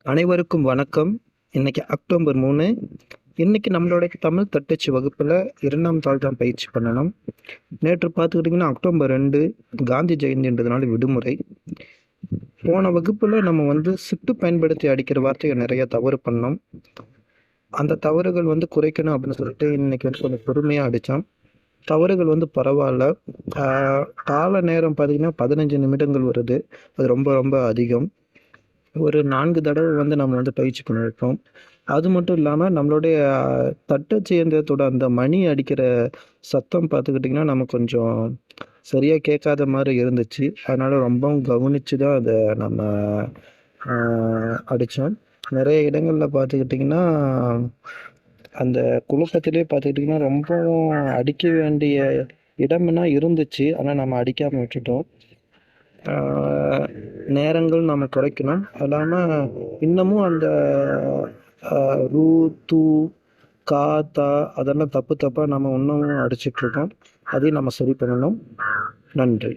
அனைவருக்கும் வணக்கம். இன்னைக்கு அக்டோபர் 3. இன்னைக்கு நம்மளுடைய தமிழ் தட்டச்சு வகுப்பில் 2ஆம் தாள் தான் பயிற்சி பண்ணணும். நேற்று பார்த்துக்கிட்டிங்கன்னா அக்டோபர் 2 காந்தி ஜெயந்தின்றதுனால விடுமுறை. போன வகுப்பில் நம்ம சிட்டு பயன்படுத்தி அடிக்கிற வார்த்தையை நிறைய தவறு பண்ணோம். அந்த தவறுகள் குறைக்கணும் அப்படின்னு சொல்லிட்டு இன்னைக்கு கொஞ்சம் பொறுமையாக அடித்தோம். தவறுகள் பரவாயில்ல. கால நேரம் பார்த்தீங்கன்னா 15 நிமிடங்கள் வருது. அது ரொம்ப ரொம்ப அதிகம். ஒரு 4 தடவை நம்ம பயிற்சி பண்ணியிருக்கோம். அது மட்டும் இல்லாமல் நம்மளுடைய தட்டச்சு இயந்திரத்தோட அந்த மணி அடிக்கிற சத்தம் பார்த்துக்கிட்டிங்கன்னா நமக்கு கொஞ்சம் சரியாக கேட்காத மாதிரி இருந்துச்சு. அதனால் ரொம்பவும் கவனித்து தான் அதை நம்ம அடித்தோம். நிறைய இடங்களில் பார்த்துக்கிட்டிங்கன்னா அந்த குழப்பத்திலே பார்த்துக்கிட்டிங்கன்னா ரொம்பவும் அடிக்க வேண்டிய இடம்னா இருந்துச்சு. ஆனால் நம்ம அடிக்காமல் விட்டுட்டோம். நேரங்கள் நம்ம குறைக்கணும். அது இல்லாமல் இன்னமும் அந்த ரூ, தூ, கா, தா அதெல்லாம் தப்பாக நம்ம இன்னமும் அடிச்சிட்ருக்கோம். அதையும் நம்ம சரி பண்ணணும். நன்றி.